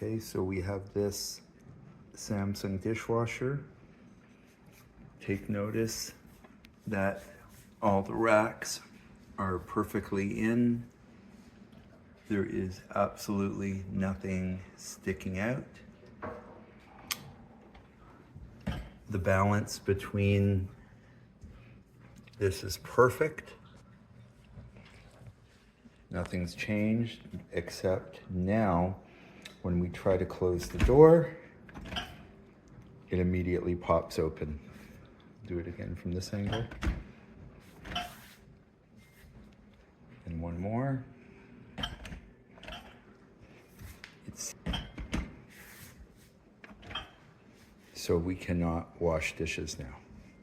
Okay, so we have this Samsung dishwasher. Take notice that all the racks are perfectly in. There is absolutely nothing sticking out. The balance between this is perfect. Nothing's changed except now when we try to close the door, it immediately pops open. Do it again from this angle. And one more. So we cannot wash dishes now.